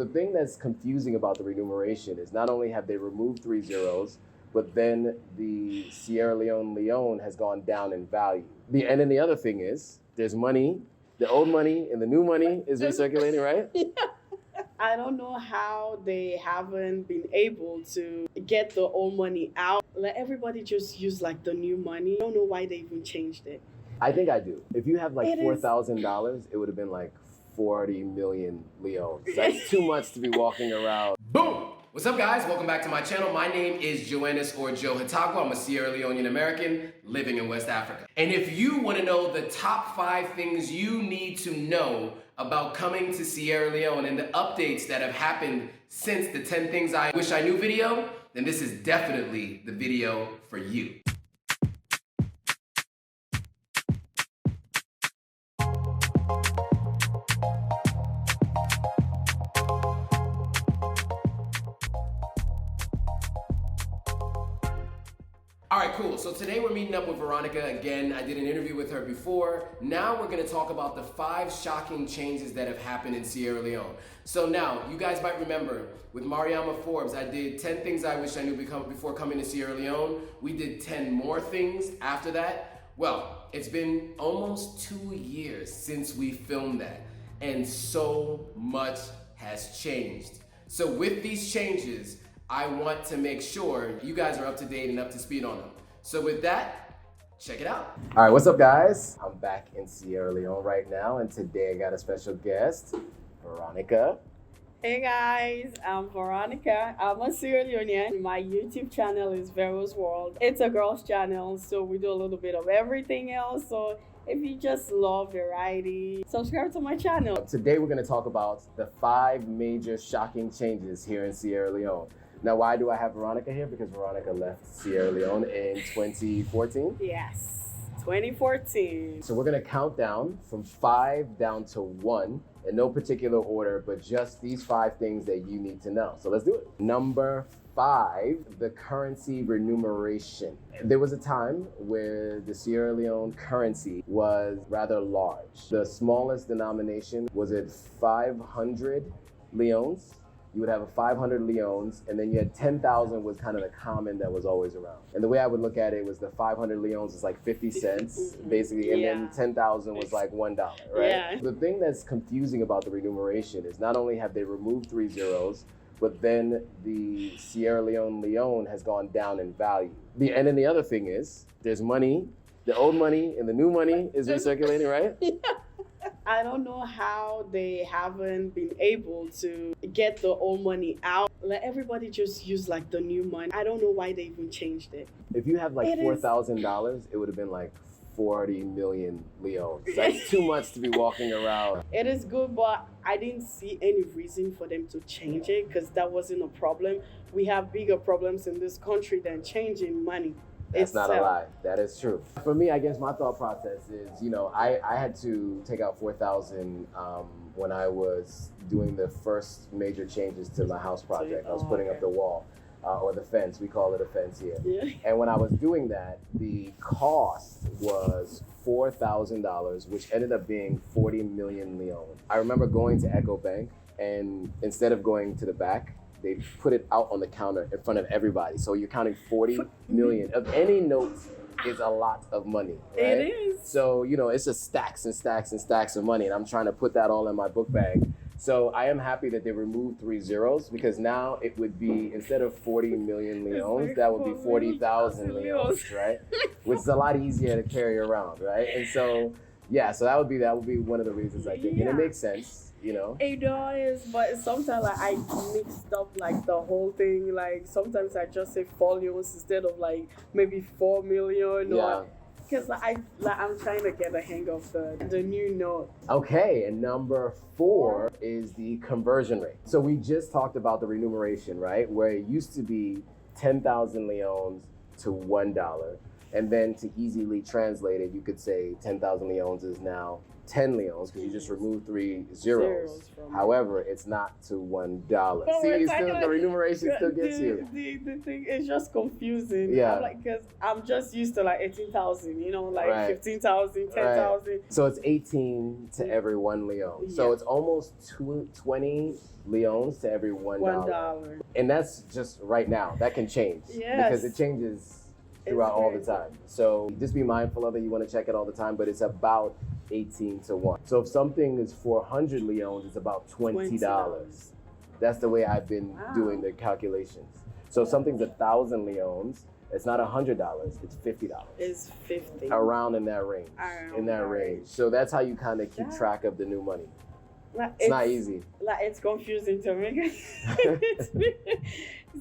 The thing that's confusing about the remuneration is not only have they removed 3 zeros, but then the Sierra Leone has gone down in value. And then the other thing is there's money, the old money and the new money is recirculating, right? I don't know how they haven't been able to get the old money out. Let everybody just use like the new money. I don't know why they even changed it. I think I do. If you have like It is- $4,000, it would have been like 40 million leones. That's too much to be walking around. Boom! What's up, guys? Welcome back to my channel. My name is Joannis or Joe Hitagwa. I'm a Sierra Leonean American living in West Africa. And if you want to know the top 5 things you need to know about coming to Sierra Leone and the updates that have happened since the 10 Things I Wish I Knew video, then this is definitely the video for you. All right, cool. So today we're meeting up with Veronica again. I did an interview with her before. Now we're gonna talk about the 5 shocking changes that have happened in Sierra Leone. So now, you guys might remember, with Mariama Forbes, I did 10 things I wish I knew before coming to Sierra Leone. We did 10 more things after that. Well, it's been almost 2 years since we filmed that, and so much has changed. So with these changes, I want to make sure you guys are up to date and up to speed on them. So with that, check it out. All right, what's up, guys? I'm back in Sierra Leone right now, and today I got a special guest, Veronica. Hey guys, I'm Veronica. I'm a Sierra Leonean. My YouTube channel is Vero's World. It's a girls channel, so we do a little bit of everything else. So if you just love variety, subscribe to my channel. Today we're gonna talk about the 5 major shocking changes here in Sierra Leone. Now, why do I have Veronica here? Because Veronica left Sierra Leone in 2014. Yes, 2014. So we're gonna count down from 5 down to 1 in no particular order, but just these 5 things that you need to know. So let's do it. Number 5, the currency renumeration. There was a time where the Sierra Leone currency was rather large. The smallest denomination was at 500 leones. You would have a 500 leones, and then you had 10,000 was kind of the common that was always around. And the way I would look at it was the 500 leones is like 50 cents, basically, and then 10,000 was like $1, right? Yeah. The thing that's confusing about the renumeration is not only have they removed 3 zeros, but then the Sierra Leone has gone down in value. And then the other thing is there's money, the old money and the new money is recirculating, right? I don't know how they haven't been able to get the old money out. Let everybody just use like the new money. I don't know why they even changed it. If you have like $4,000, it would have been like 40 million leones. That's too much to be walking around. It is good, but I didn't see any reason for them to change it because that wasn't a problem. We have bigger problems in this country than changing money. That's not a lie. That is true. For me, I guess my thought process is, I had to take out 4,000 when I was doing the first major changes to my house project. I was putting up the wall or the fence. We call it a fence here. Yeah. And when I was doing that, the cost was $4,000, which ended up being 40 million leones. I remember going to EcoBank, and instead of going to the back, they put it out on the counter in front of everybody. So you're counting 40 million. Of any note is a lot of money, right? It is. So, it's just stacks and stacks and stacks of money. And I'm trying to put that all in my book bag. So I am happy that they removed 3 zeros because now it would be, instead of 40 million leones, that would be 40,000 leones, right? Which is a lot easier to carry around, right? And so, yeah, so that would be one of the reasons I think. And it makes sense. It does, but sometimes like I mixed up like the whole thing. Like sometimes I just say folios instead of like maybe 4 million. Yeah. Because I'm trying to get the hang of the new note. Okay, and number 4 is the conversion rate. So we just talked about the remuneration, right? Where it used to be 10,000 leones to $1. And then to easily translate it, you could say 10,000 leones is now 10 leons because you just removed 3 zeros. from However, it's not to $1. But See, we're it's still, talking the remuneration still gets you. The thing is just confusing. Yeah. I'm like, because I'm just used to like 18,000, you know, like Right. 15,000, 10,000. Right. So it's 18 to every 1 leon. So Yeah. it's almost 20 leons to every $1. $1. And that's just right now. That can change. Yes. Because it changes throughout all the crazy. time. So just be mindful of it. You want to check it all the time, but it's about 18 to 1. So if something is 400 leons, it's about $20. That's the way I've been doing the calculations. So if something's 1,000 leons, it's not $100, it's $50. It's 50. Around in that range. So that's how you kind of keep track of the new money. Like, It's not easy. Like, it's confusing to me.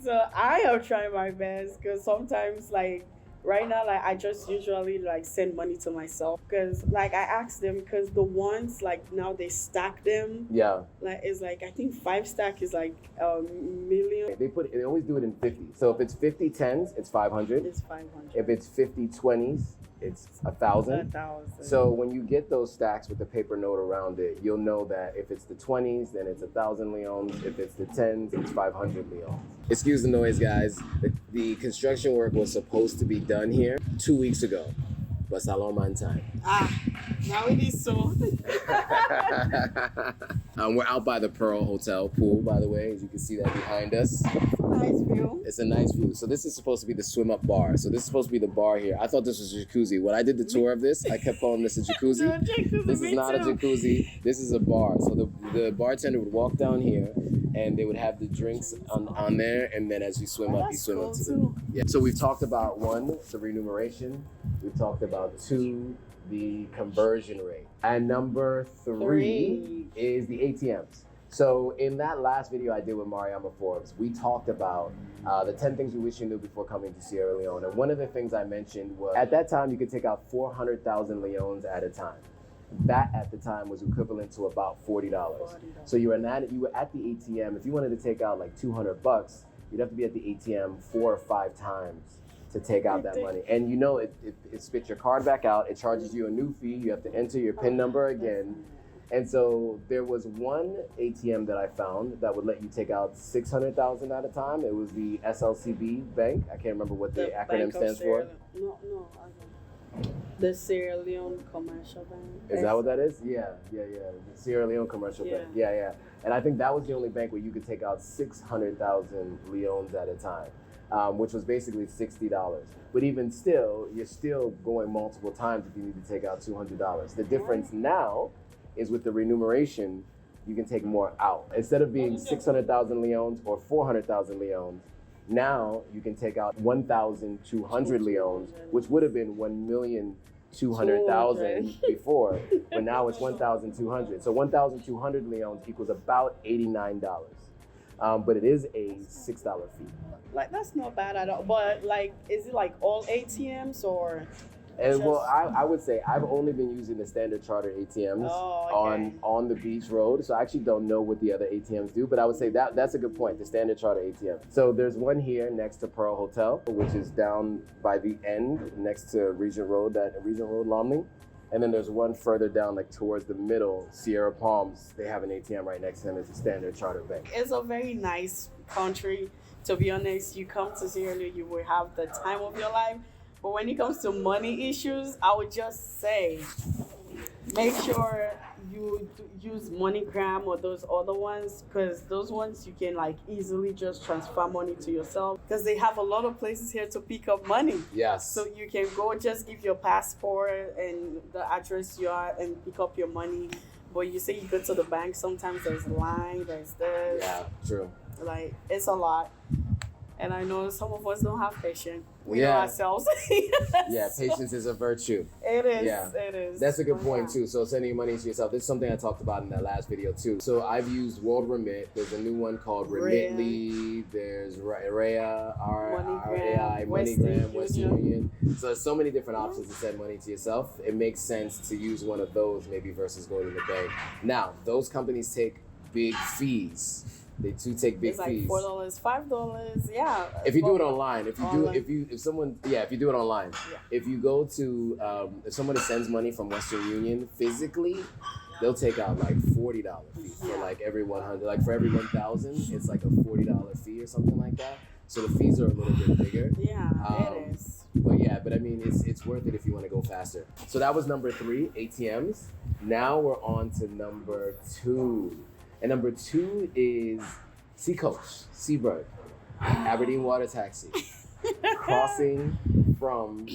So I am trying my best because sometimes, like, right now, like, I just usually like send money to myself because, like, I ask them because the ones like now they stack them. Yeah. Like, it's like I think 5 stack is like a million. They always do it in 50. So if it's 50 tens, it's 500. It's 500. If it's 50 20s, it's 1,000. 1,000. So when you get those stacks with the paper note around it, you'll know that if it's the 20s, then it's 1,000 leons. If it's the 10s, it's 500 leons. Excuse the noise, guys. The construction work was supposed to be done here 2 weeks ago, but salon man time. Now it is so. We're out by the Pearl Hotel pool, by the way, as you can see that behind us. Nice view. It's a nice view. So this is supposed to be the swim up bar. So this is supposed to be the bar here. I thought this was a jacuzzi. When I did the tour of this, I kept calling this a jacuzzi. This is not a jacuzzi. This is a bar. So the bartender would walk down here and they would have the drinks on there. And then as you swim up, you swim up to the... Yeah. So we've talked about 1, the remuneration. We've talked about 2, the conversion rate. And number 3 is the ATMs. So in that last video I did with Mariama Forbes, we talked about the 10 things you wish you knew before coming to Sierra Leone. And one of the things I mentioned was at that time you could take out 400,000 leons at a time. That at the time was equivalent to about $40. So you were at the ATM. If you wanted to take out like $200, you'd have to be at the ATM 4 or 5 times to take out that money. And you know it spits your card back out. It charges you a new fee. You have to enter your PIN number again. And so there was one ATM that I the that would let you take out 600,000 at a time. It was the SLCB Bank. I can't remember what the acronym stands for. No, I don't. The Sierra Leone Commercial Bank. Is that what that is? Yeah. The Sierra Leone Commercial Bank. Yeah. And I think that was the only bank where you could take out 600,000 leons at a time, which was basically $60. But even still, you're still going multiple times if you need to take out $200. The difference now is with the remuneration, you can take more out. Instead of being 600,000 leons or 400,000 leons, now you can take out 1,200 leons, which would have been 1,200,000 before, but now it's 1,200. So 1,200 leons equals about $89. But it is a $6 fee. Like, that's not bad at all. But like, is it like all ATMs or? And well, I would say I've only been using the Standard Chartered ATMs on the beach road, so I actually don't know what the other ATMs do, but I would say that's a good point, the Standard Chartered ATM. So there's one here next to Pearl Hotel, which is down by the end next to Regent Road, Lumley. And then there's one further down, like towards the middle, Sierra Palms. They have an ATM right next to them. It's a Standard Chartered Bank. It's a very nice country. To be honest, you come to Sierra Leone, you will have the time of your life. But when it comes to money issues, I would just say, make sure you use MoneyGram or those other ones, because those ones you can like easily just transfer money to yourself, because they have a lot of places here to pick up money. Yes. So you can go just give your passport and the address you are and pick up your money. But you say you go to the bank, sometimes there's a line, there's this. Yeah, true. Like, it's a lot. And I know some of us don't have patience. We know ourselves. Yeah, patience is a virtue. It is. Yeah. It is. That's a good point too. So sending money to yourself. This is something I talked about in that last video too. So I've used World Remit. There's a new one called Remitly. There's Raya, RAI, MoneyGram, Western Union. So there's so many different options to send money to yourself. It makes sense to use one of those maybe versus going to the bank. Now, those companies take big fees They do take big It's like fees. $4, $5. Yeah. If you do it online, if you Online. do, if someone, yeah, if you do it online, Yeah. if you go to, if somebody sends money from Western Union physically, they'll take out like $40 fee for like every 100, like for every 1,000, it's like a $40 fee or something like that. So the fees are a little bit bigger. Yeah, it is. But yeah, but I mean, it's worth it if you want to go faster. So that was number 3, ATMs. Now we're on to number 2. And number 2 is Sea Coach, Seabird, Aberdeen Water Taxi, crossing from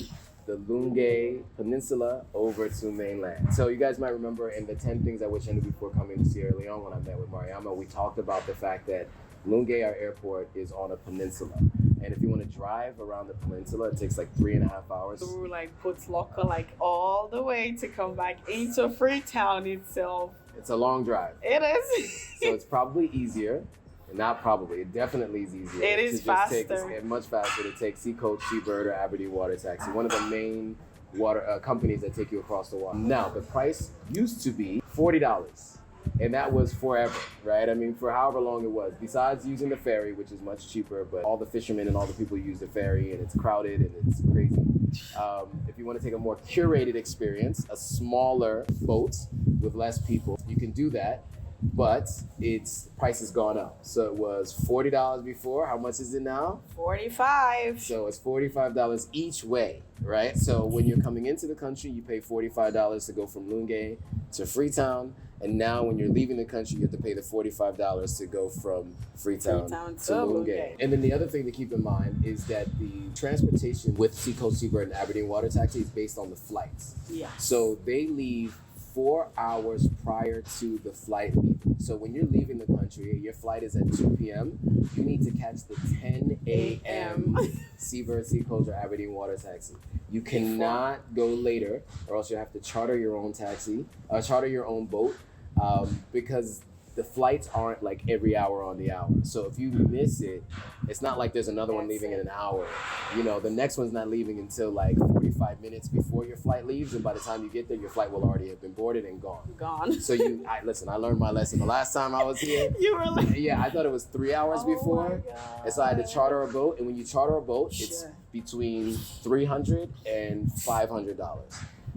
the Lungi Peninsula over to mainland. So you guys might remember in the 10 things I wish I knew before coming to Sierra Leone when I met with Mariama, we talked about the fact that Lungi, our airport, is on a peninsula. And if you want to drive around the peninsula, it takes like 3.5 hours. Through like Locker, like all the way to come back into Freetown itself. It's a long drive. It is. So it's probably easier. Not probably, it definitely is easier. It is faster. It's much faster to take Sea Coach, Seabird, or Aberdeen Water Taxi, one of the main water companies that take you across the water. Now, the price used to be $40, and that was forever, right? I mean, for however long it was, besides using the ferry, which is much cheaper, but all the fishermen and all the people use the ferry, and it's crowded and it's crazy. If you want to take a more curated experience, a smaller boat with less people, you can do that. But its price has gone up. So it was $40 before. How much is it now? $45. So it's $45 each way, right? So when you're coming into the country, you pay $45 to go from Lungi to Freetown. And now when you're leaving the country, you have to pay the $45 to go from Freetown to Lungi. And then the other thing to keep in mind is that the transportation with Sea Coast, Seabird, and Aberdeen Water Taxi is based on the flights. Yeah. So they leave 4 hours prior to the flight leaving. So when you're leaving the country, your flight is at 2 p.m., you need to catch the 10 a.m. Seabird, Sea Coast, or Aberdeen Water Taxi. You cannot go later, or else you have to charter your own taxi, charter your own boat, because the flights aren't like every hour on the hour. So if you miss it, it's not like there's another one leaving in an hour. You know, the next one's not leaving until like 45 minutes before your flight leaves, and by the time you get there, your flight will already have been boarded and gone. So listen, I learned my lesson. The last time I was here, You were like, yeah, I thought it was 3 hours before. And so I had to charter a boat, and when you charter a boat, it's between $300 and $500.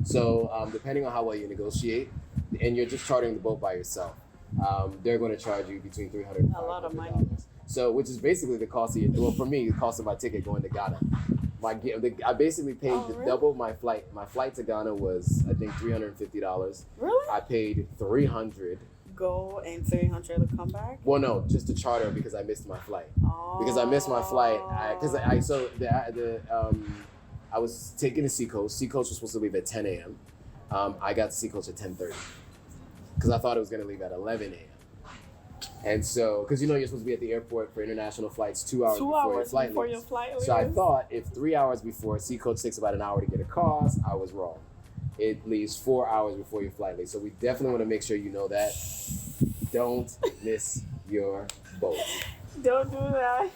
So depending on how well you negotiate, and you're just chartering the boat by yourself, they're going to charge you between $300 and $500. A lot of money. So, which is basically the cost of well, for me, the cost of my ticket going to Ghana. I basically paid double my flight. My flight to Ghana was, I think, $350. Really? I paid $300. Go and $300 to come back? Well, no, just to charter because I missed my flight. Oh. Because I missed my flight. I was taking the Sea Coast. Sea Coast was supposed to leave at 10 a.m. I got to Sea Coast at 10:30 because I thought it was going to leave at 11 a.m. And so, because you know you're supposed to be at the airport for international flights 2 hours before your flight leaves. So I thought if 3 hours before, Sea Coach takes about an hour to get across, I was wrong. It leaves 4 hours before your flight leaves. So we definitely want to make sure you know that. Don't miss your boat. Don't do that.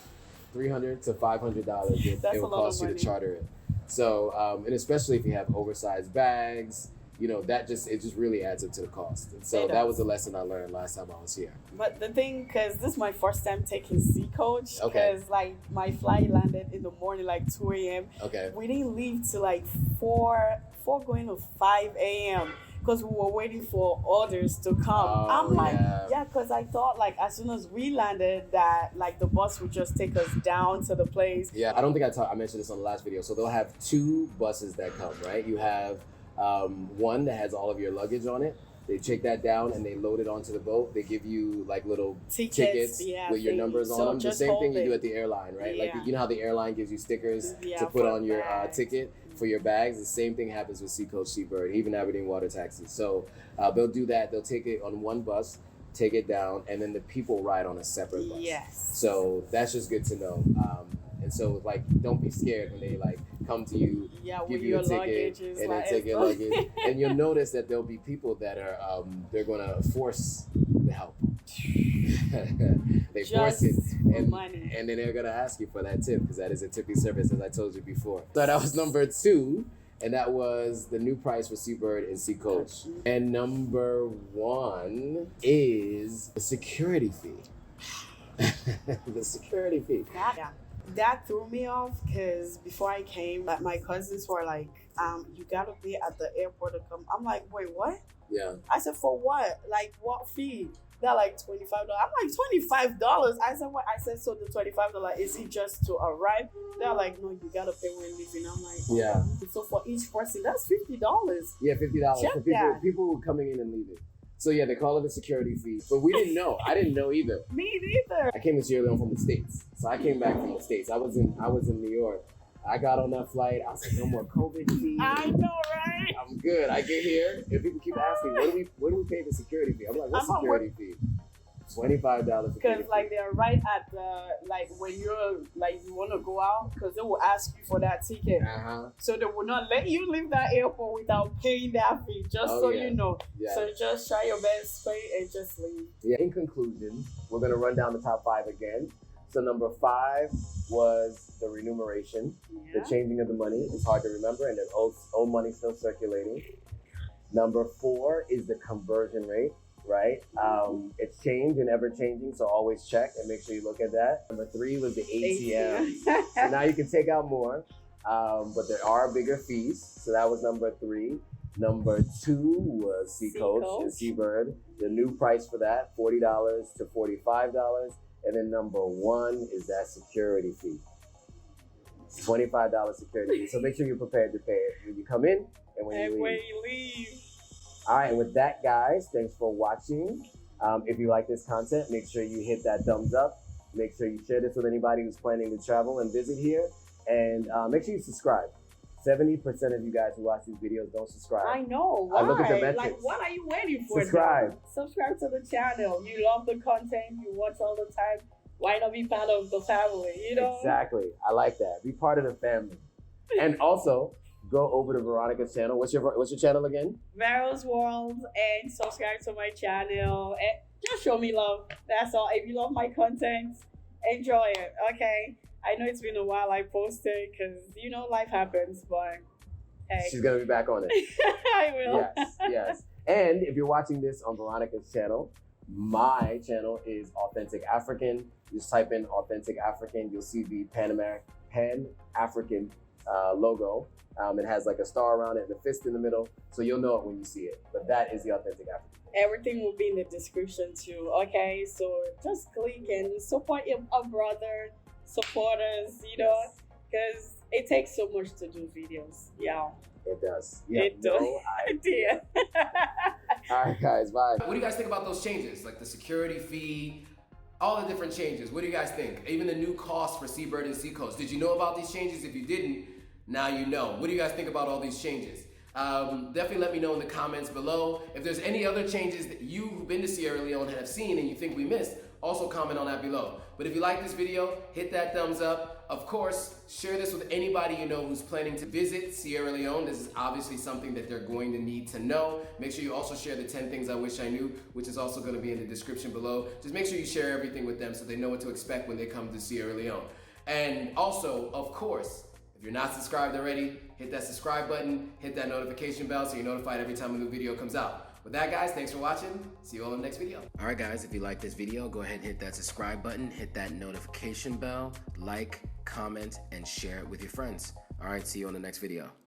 $300 to $500 it will cost you to charter it. So, and especially if you have oversized bags, you know, it just really adds up to the cost. And so that was a lesson I learned last time I was here. But the thing, because this is my first time taking Sea Coach, because Okay. like my flight landed in the morning, like 2 a.m. Okay. We didn't leave till like 4 going to 5 a.m. because we were waiting for others to come. Oh, I'm like, yeah, because I thought like as soon as we landed that like the bus would just take us down to the place. Yeah, I don't think I mentioned this on the last video. So they'll have 2 buses that come, right? You have one that has all of your luggage on it. They take that down and they load it onto the boat. They give you like little tickets with your numbers on them. The same thing you do at the airline, right? Yeah. Like you know how the airline gives you stickers to put on your ticket for your bags. The same thing happens with Sea Coach, Seabird, even Aberdeen Water Taxi. So they'll do that. They'll take it on one bus, take it down, and then the people ride on a separate bus. Yes. So that's just good to know. And so like, don't be scared when they like come to you, give you a ticket, and then take your luggage. And you'll notice that there'll be people that are they're gonna force the help. They force it, and then they're gonna ask you for that tip because that is a tipping service, as I told you before. So that was number 2, and that was the new price for Seabird and Sea Coach. And number 1 is the security fee. The security fee. That threw me off because before I came, my cousins were like, you gotta be at the airport to come. I'm like, wait, what? Yeah. I said, for what? Like, what fee? They're like $25. I'm like, $25? I said, what? I said, so the $25, is it just to arrive? They're like, no, you gotta pay when leaving. I'm like, yeah. So for each person, that's $50. Yeah, $50 Check for that. people coming in and leaving. So yeah, they call it a security fee, but we didn't know. I didn't know either. Me neither. I came to Sierra Leone from the States, so I came back from the States. I was in New York. I got on that flight. I was like, no more COVID fee. I know, right? I'm good. I get here, and people keep asking, what do we pay the security fee? I'm like, what security fee? $25 because like they're right at the like when you're like you want to go out because they will ask you for that ticket, so they will not let you leave that airport without paying that fee, just you know. So just try your best, pay and just leave. Yeah. In conclusion, we're gonna run down the top 5 again. So number 5 was the remuneration, the changing of the money. It's hard to remember, and there's old money still circulating. Number 4 is the conversion rate. Right? It's changed and ever changing, so always check and make sure you look at that. Number 3 was the ATM. So now you can take out more, but there are bigger fees. So that was number 3. Number 2 was Seacoach and Seabird. The new price for that, $40 to $45. And then number 1 is that security fee. $25 security fee. So make sure you're prepared to pay it when you come in and when you leave. All right, and with that, guys, thanks for watching. If you like this content, make sure you hit that thumbs up. Make sure you share this with anybody who's planning to travel and visit here. And make sure you subscribe. 70% of you guys who watch these videos don't subscribe. I know. Why? I look at the metrics. Like, what are you waiting for? Subscribe. Subscribe to the channel. You love the content. You watch all the time. Why not be part of the family, you know? Exactly. I like that. Be part of the family. And also, go over to Veronica's channel. What's your channel again? Vero's World, and subscribe to my channel and just show me love. That's all. If you love my content, enjoy it. Okay. I know it's been a while I posted because life happens, but hey. She's gonna be back on it. I will. Yes. And if you're watching this on Veronica's channel, my channel is Authentic African. Just type in Authentic African. You'll see the Pan-African logo. It has like a star around it and a fist in the middle, so you'll know it when you see it. But that is the Authentic African. Everything will be in the description too. Okay, so just click and support your brother, supporters, because it takes so much to do videos. Yeah, it does. It does. No idea. All right, guys, bye. What do you guys think about those changes, like the security fee? All the different changes. What do you guys think? Even the new cost for Seabird and Seacoast. Did you know about these changes? If you didn't, now you know. What do you guys think about all these changes? Definitely let me know in the comments below. If there's any other changes that you've been to Sierra Leone and have seen and you think we missed, also comment on that below. But if you like this video, hit that thumbs up. Of course, share this with anybody you know who's planning to visit Sierra Leone. This is obviously something that they're going to need to know. Make sure you also share the 10 things I wish I knew, which is also going to be in the description below. Just make sure you share everything with them so they know what to expect when they come to Sierra Leone. And also, of course, if you're not subscribed already, hit that subscribe button, hit that notification bell so you're notified every time a new video comes out. With that, guys, thanks for watching. See you all in the next video. All right, guys, if you like this video, go ahead and hit that subscribe button, hit that notification bell, like, comment, and share it with your friends. All right, see you on the next video.